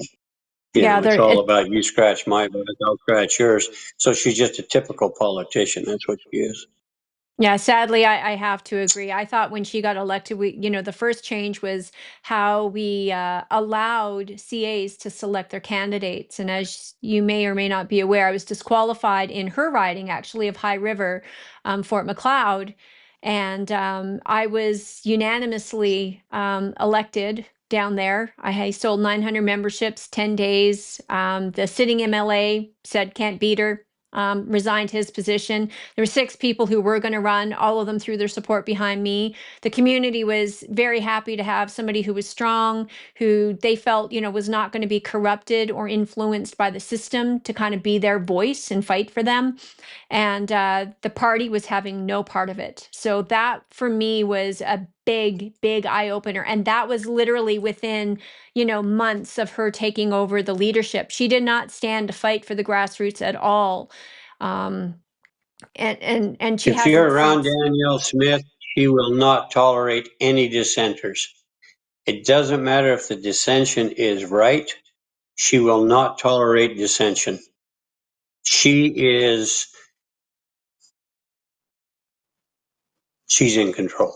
you Yeah, know, it's there all it about you scratch my back, I'll scratch yours. So she's just a typical politician. That's what she is. Yeah, sadly, I have to agree. I thought when she got elected, the first change was how we allowed CAs to select their candidates. And as you may or may not be aware, I was disqualified in her riding, actually, of High River, Fort Macleod. And I was unanimously elected down there. I sold 900 memberships, 10 days. The sitting MLA said can't beat her, resigned his position. There were 6 people who were going to run. All of them threw their support behind me. The community was very happy to have somebody who was strong, who they felt, was not going to be corrupted or influenced by the system, to kind of be their voice and fight for them. And the party was having no part of it. So that for me was a big, big eye opener. And that was literally within, months of her taking over the leadership. She did not stand to fight for the grassroots at all. Um, and she If you're hasn't around since. Danielle Smith, she will not tolerate any dissenters. It doesn't matter if the dissension is right. She will not tolerate dissension. She's in control.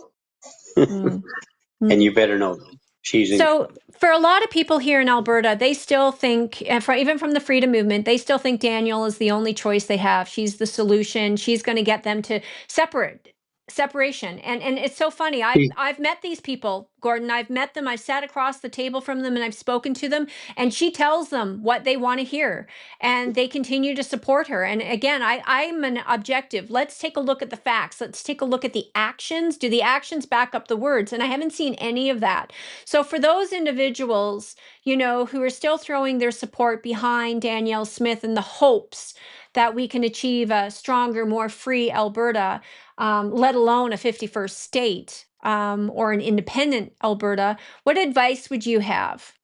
Mm. And you better know that. She's in control. So, for a lot of people here in Alberta, they still think, even from the freedom movement, they still think Danielle is the only choice they have. She's the solution. She's going to get them to separation. And it's so funny. I've met these people, Gordon. I've met them. I've sat across the table from them and I've spoken to them. And she tells them what they want to hear, and they continue to support her. And again, I'm an objective. Let's take a look at the facts. Let's take a look at the actions. Do the actions back up the words? And I haven't seen any of that. So for those individuals, who are still throwing their support behind Danielle Smith in the hopes that we can achieve a stronger, more free Alberta, let alone a 51st state, or an independent Alberta, what advice would you have?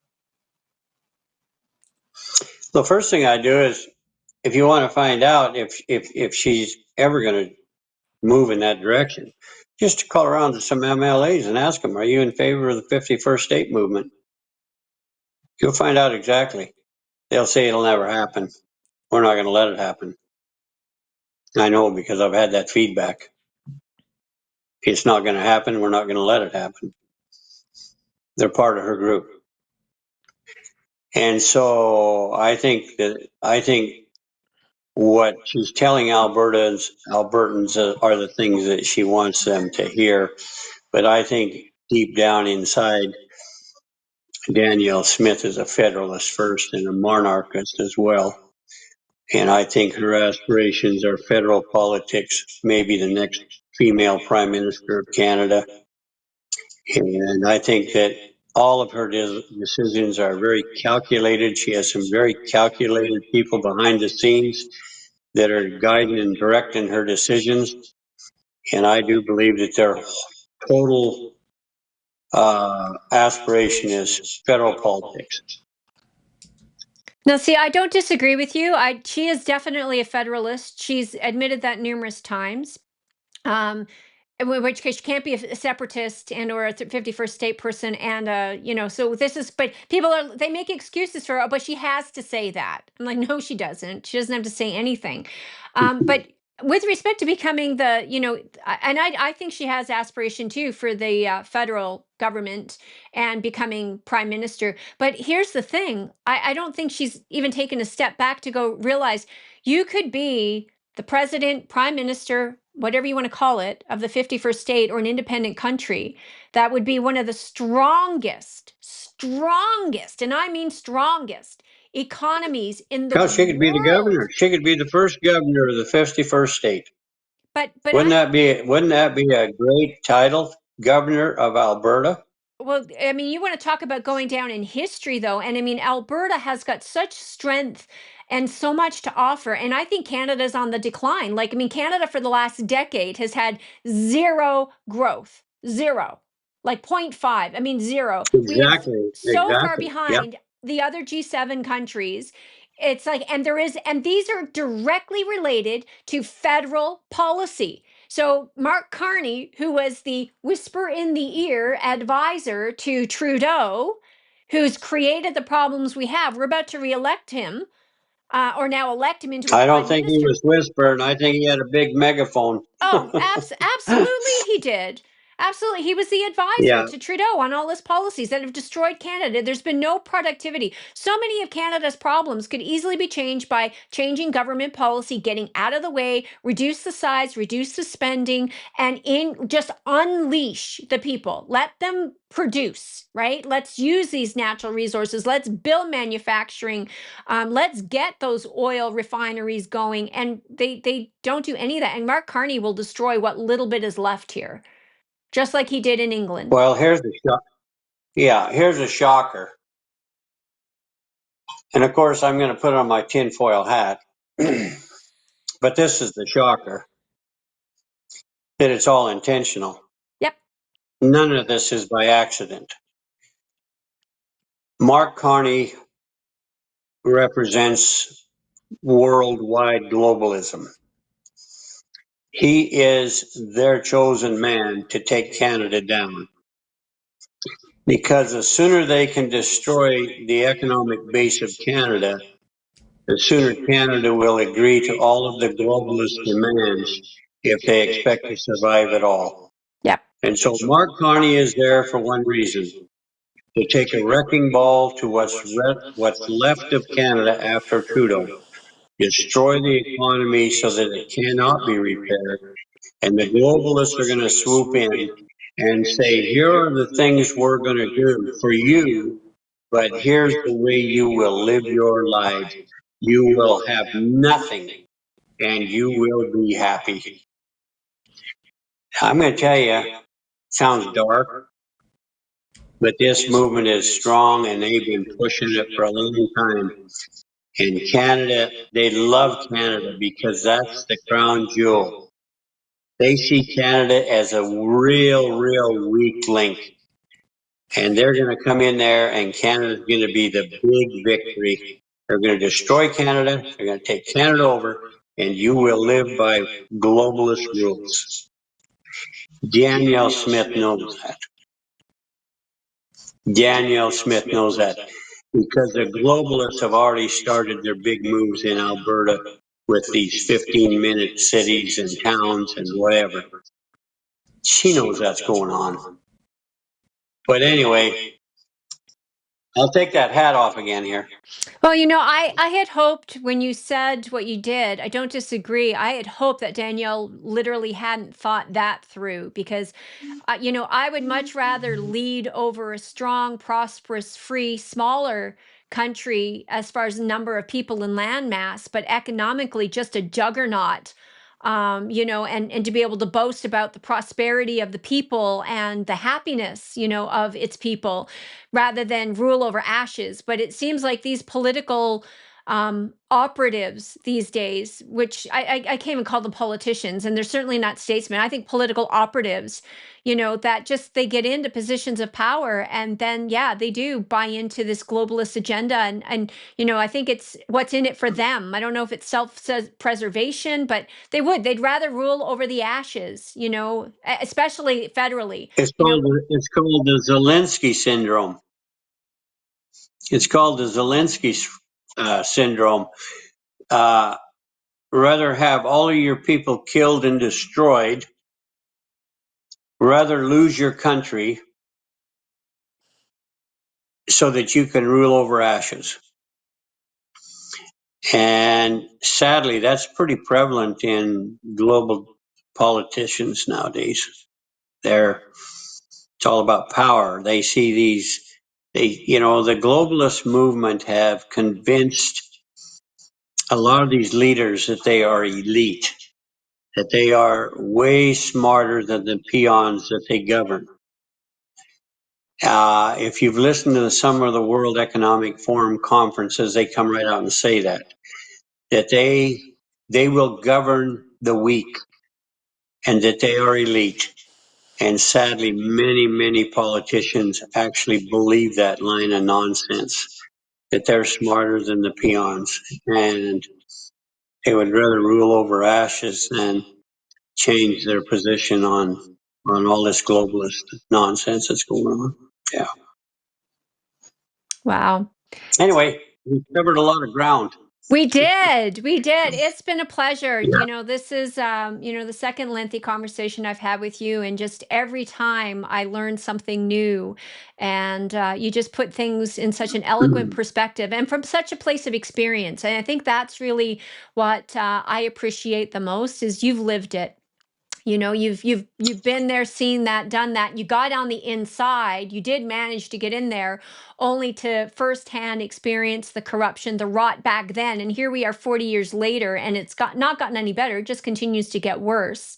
The first thing I do is, if you want to find out if she's ever going to move in that direction, just call around to some MLAs and ask them, are you in favor of the 51st state movement? You'll find out exactly. They'll say it'll never happen. We're not going to let it happen. I know, because I've had that feedback. It's not going to happen. We're not going to let it happen. They're part of her group. And so I think what she's telling Albertans are the things that she wants them to hear. But I think deep down inside, Danielle Smith is a federalist first and a monarchist as well. And I think her aspirations are federal politics, maybe the next female prime minister of Canada. And I think that all of her decisions are very calculated. She has some very calculated people behind the scenes that are guiding and directing her decisions. And I do believe that their total aspiration is federal politics. Now, see, I don't disagree with you. She is definitely a federalist. She's admitted that numerous times. In which case, you can't be a separatist and or a 51st state person, and so this is. But they make excuses for her. But she has to say that. I'm like, no, she doesn't. She doesn't have to say anything. But with respect to becoming I think she has aspiration too for the federal government and becoming prime minister. But here's the thing: I don't think she's even taken a step back to go realize you could be the president, prime minister, whatever you want to call it, of the 51st state or an independent country. That would be one of the strongest, and I mean strongest economies in the Hell, she could be the governor. world. She could be the first governor of the 51st state. But Wouldn't I that be a great title? Governor of Alberta? Well, I mean, you want to talk about going down in history, though. And I mean, Alberta has got such strength and so much to offer. And I think Canada's on the decline. Like, I mean, Canada for the last decade has had zero growth, zero, like 0.5. I mean, zero. We are Exactly, so far exactly. Yep. behind the other G7 countries. It's like, and these are directly related to federal policy. So Mark Carney, who was the whisper in the ear advisor to Trudeau, who's created the problems we have, we're about to reelect him, or now elect him into a I don't prime think he minister. was whispering. I think he had a big megaphone. Oh, absolutely, he did. Absolutely. He was the advisor Yeah. to Trudeau on all his policies that have destroyed Canada. There's been no productivity. So many of Canada's problems could easily be changed by changing government policy, getting out of the way, reduce the size, reduce the spending, and just unleash the people. Let them produce, right? Let's use these natural resources. Let's build manufacturing. Let's get those oil refineries going. And they don't do any of that. And Mark Carney will destroy what little bit is left here, just like he did in England. Well, here's the shock. Yeah, here's a shocker. And of course, I'm going to put on my tinfoil hat. But this is the shocker that it's all intentional. Yep. None of this is by accident. Mark Carney represents worldwide globalism. He is their chosen man to take Canada down. Because the sooner they can destroy the economic base of Canada, the sooner Canada will agree to all of the globalist demands if they expect to survive at all. Yep. And so Mark Carney is there for one reason, to take a wrecking ball to what's left of Canada after Trudeau, destroy the economy so that it cannot be repaired, and the globalists are going to swoop in and say, here are the things we're going to do for you, but here's the way you will live your lives. You will have nothing and you will be happy. I'm going to tell you, sounds dark, but this movement is strong and they've been pushing it for a long time. And Canada, they love Canada because that's the crown jewel. They see Canada as a real weak link. And they're going to come in there and Canada's going to be the big victory. They're going to destroy Canada. They're going to take Canada over and you will live by globalist rules. Danielle Smith knows that. Danielle Smith knows that because the globalists have already started their big moves in Alberta with these 15-minute cities and towns and whatever. She knows that's going on. But anyway, I'll take that hat off again here. Well, I had hoped when you said what you did, I don't disagree. I had hoped that Danielle literally hadn't thought that through because, I would much rather lead over a strong, prosperous, free, smaller country as far as the number of people in land mass, but economically just a juggernaut. And to be able to boast about the prosperity of the people and the happiness, of its people, rather than rule over ashes. But it seems like these political operatives these days, which I can't even call them politicians, and they're certainly not statesmen. I think political operatives, that just they get into positions of power, and then yeah, they do buy into this globalist agenda, and I think it's what's in it for them. I don't know if it's self-preservation, but they'd rather rule over the ashes, especially federally. It's called the Zelensky syndrome. It's called the Zelensky syndrome. Rather have all of your people killed and destroyed, rather lose your country so that you can rule over ashes. And sadly, that's pretty prevalent in global politicians nowadays. It's all about power. They see the globalist movement have convinced a lot of these leaders that they are elite, that they are way smarter than the peons that they govern. If you've listened to some of the World Economic Forum conferences, they come right out and say that they will govern the weak and that they are elite. And sadly, many, many politicians actually believe that line of nonsense, that they're smarter than the peons and they would rather rule over ashes than change their position on all this globalist nonsense that's going on. Yeah. Wow. Anyway, we covered a lot of ground. We did. We did. It's been a pleasure. Yeah. This is, the second lengthy conversation I've had with you, and just every time I learn something new, and you just put things in such an eloquent perspective and from such a place of experience. And I think that's really what I appreciate the most is you've lived it. You've been there, seen that, done that. You got on the inside. You did manage to get in there, only to firsthand experience the corruption, the rot back then. And here we are 40 years later, and it's not gotten any better. It just continues to get worse.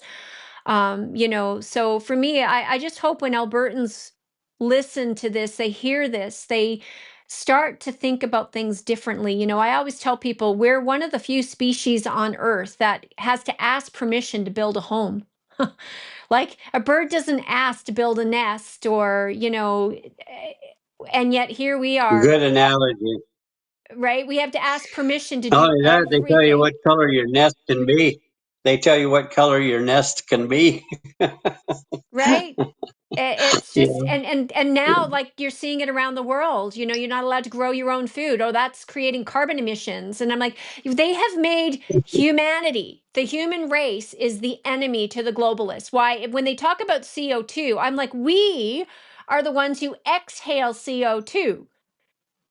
So for me, I just hope when Albertans listen to this, they hear this, they start to think about things differently. I always tell people we're one of the few species on Earth that has to ask permission to build a home. Like a bird doesn't ask to build a nest and yet here we are, Good analogy. right? We have to ask permission to Not do only that, they tell you what everything, color your nest can be. They tell you what color your nest can be. right? It's just Yeah. and now like you're seeing it around the world. You're not allowed to grow your own food. Oh, that's creating carbon emissions. And I'm like, they have made humanity, the human race is the enemy to the globalists. Why? When they talk about CO2, I'm like, we are the ones who exhale CO2,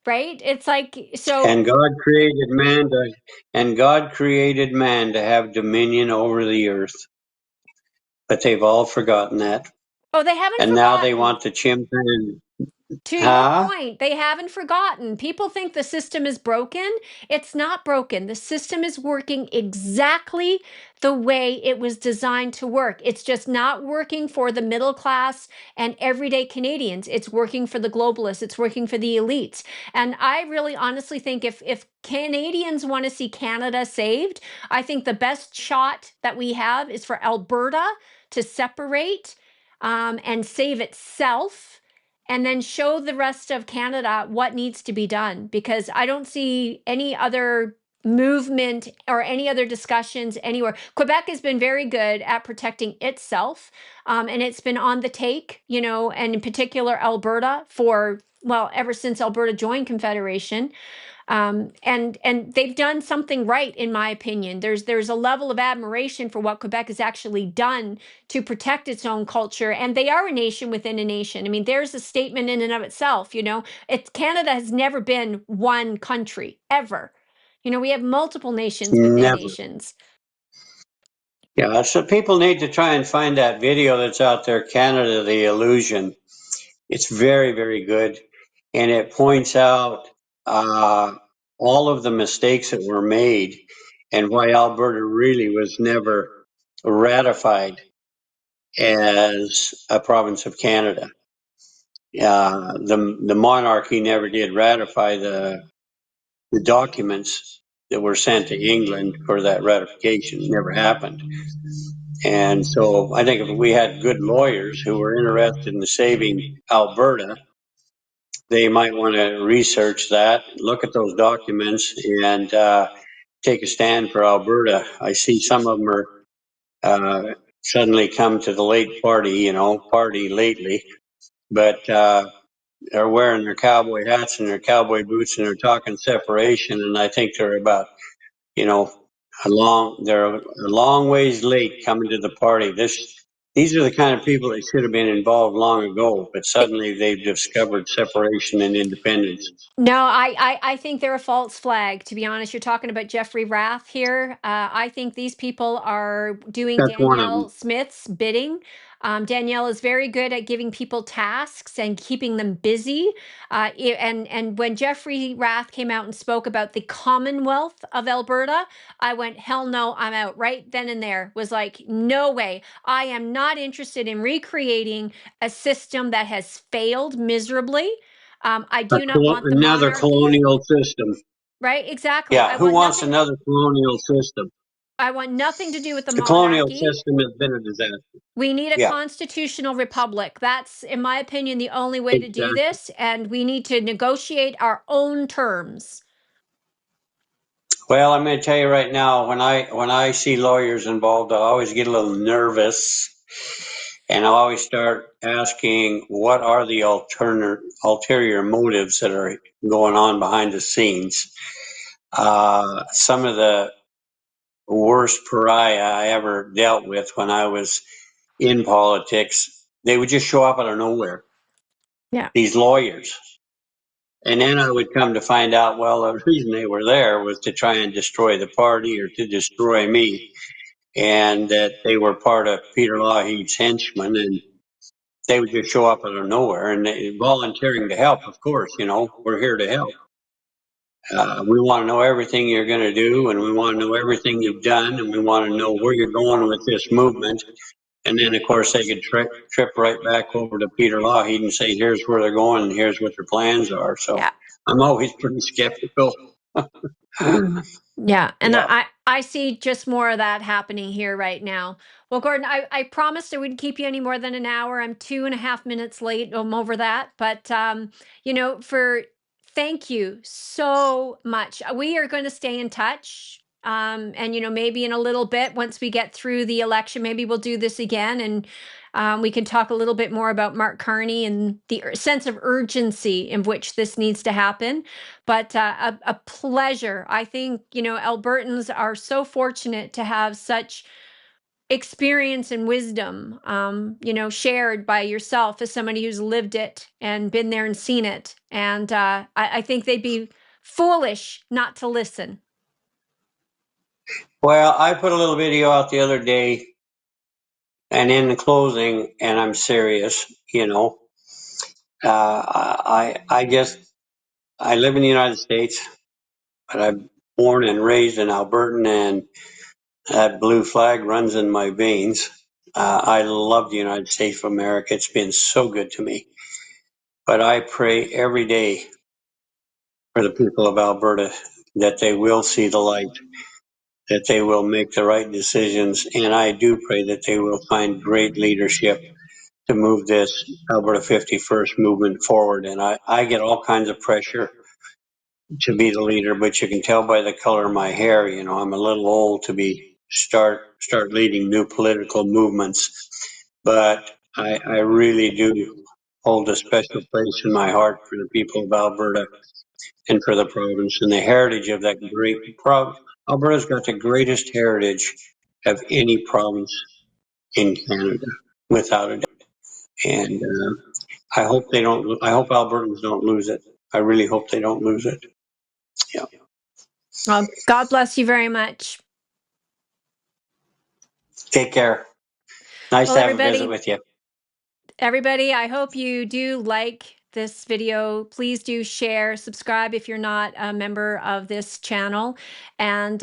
right? It's like, so And God created man to have dominion over the earth. But they've all forgotten that. oh, they haven't And now they forgotten. want the chimpanzee. To your Huh? point, they haven't forgotten. People think the system is broken. It's not broken. The system is working exactly the way it was designed to work. It's just not working for the middle class and everyday Canadians. It's working for the globalists. It's working for the elites. And I really honestly think if Canadians want to see Canada saved, I think the best shot that we have is for Alberta to separate and save itself, and then show the rest of Canada what needs to be done, because I don't see any other movement or any other discussions anywhere. Quebec has been very good at protecting itself, and it's been on the take, and in particular Alberta for, well, ever since Alberta joined Confederation. And they've done something right, in my opinion. There's a level of admiration for what Quebec has actually done to protect its own culture, and they are a nation within a nation. I mean, there's a statement in and of itself. Canada has never been one country ever. We have multiple nations within Never. nations. Yeah, so people need to try and find that video that's out there, Canada, the Illusion. It's very, very good. And it points out all of the mistakes that were made and why Alberta really was never ratified as a province of Canada. The monarchy never did ratify the documents that were sent to England for that ratification. It never happened. And so I think if we had good lawyers who were interested in saving Alberta, they might want to research that, look at those documents, and take a stand for Alberta. I see some of them are suddenly come to the late party lately, but they're wearing their cowboy hats and their cowboy boots and they're talking separation. And I think they're about, you know, they're a long ways late coming to the party. These are the kind of people that should have been involved long ago, but suddenly they've discovered separation and independence. No, I think they're a false flag, to be honest. You're talking about Jeffrey Rath here. I think these people are doing That's one of Danielle them. Smith's bidding. Danielle is very good at giving people tasks and keeping them busy. And when Jeffrey Rath came out and spoke about the Commonwealth of Alberta, I went, hell no, I'm out. Right then and there was like, no way. I am not interested in recreating a system that has failed miserably. I do not want the Another monarchy, colonial system. right? Exactly. Yeah, who wants another colonial system? I want nothing to do with the The colonial monarchy. system has been a disaster. We need a Yeah, constitutional republic. That's, in my opinion, the only way to do exactly. this. And we need to negotiate our own terms. Well, I'm going to tell you right now, when I see lawyers involved, I always get a little nervous, and I always start asking, what are the ulterior motives that are going on behind the scenes? Some of the worst pariah I ever dealt with when I was in politics, they would just show up out of nowhere. Yeah. These lawyers. And then I would come to find out, well, the reason they were there was to try and destroy the party or to destroy me, and that they were part of Peter Lougheed's henchmen, and they would just show up out of nowhere and volunteering to help. Of course, we're here to help. We want to know everything you're going to do, and we want to know everything you've done, and we want to know where you're going with this movement. And then, of course, they could trip right back over to Peter Lougheed and say, here's where they're going and here's what their plans are. So Yeah. I'm always pretty skeptical. Yeah, and Yeah. I see just more of that happening here right now. Well, Gordon, I promised I wouldn't keep you any more than an hour. I'm 2.5 minutes late. I'm over that, but for thank you so much. We are going to stay in touch. And maybe in a little bit, once we get through the election, maybe we'll do this again, and we can talk a little bit more about Mark Carney and the sense of urgency in which this needs to happen. But a pleasure. I think, Albertans are so fortunate to have such experience and wisdom, shared by yourself as somebody who's lived it and been there and seen it. And I think they'd be foolish not to listen. Well, I put a little video out the other day, and in the closing, and I'm serious, I live in the United States, but I'm born and raised in Alberta, and that blue flag runs in my veins. I love the United States of America. It's been so good to me. But I pray every day for the people of Alberta that they will see the light, that they will make the right decisions, and I do pray that they will find great leadership to move this Alberta 51st movement forward. And I get all kinds of pressure to be the leader, but you can tell by the color of my hair, I'm a little old to be start leading new political movements. But I really do hold a special place in my heart for the people of Alberta and for the province and the heritage of that great province. Alberta's got the greatest heritage of any province in Canada, without a doubt. And I hope they don't. I hope Albertans don't lose it. I really hope they don't lose it. Yeah. Well, God bless you very much. Take care. Nice Well, to have a visit with you. everybody, I hope you do like this video, please do share, subscribe if you're not a member of this channel. And,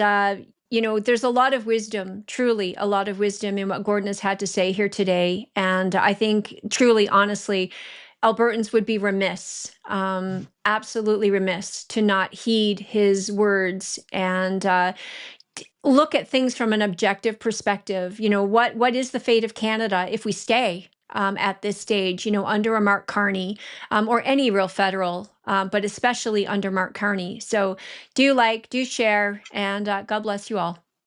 there's a lot of wisdom, truly a lot of wisdom in what Gordon has had to say here today. And I think truly, honestly, Albertans would be remiss, absolutely remiss, to not heed his words and look at things from an objective perspective. What is the fate of Canada if we stay at this stage, under a Mark Carney, or any real federal, but especially under Mark Carney. So do share, and God bless you all.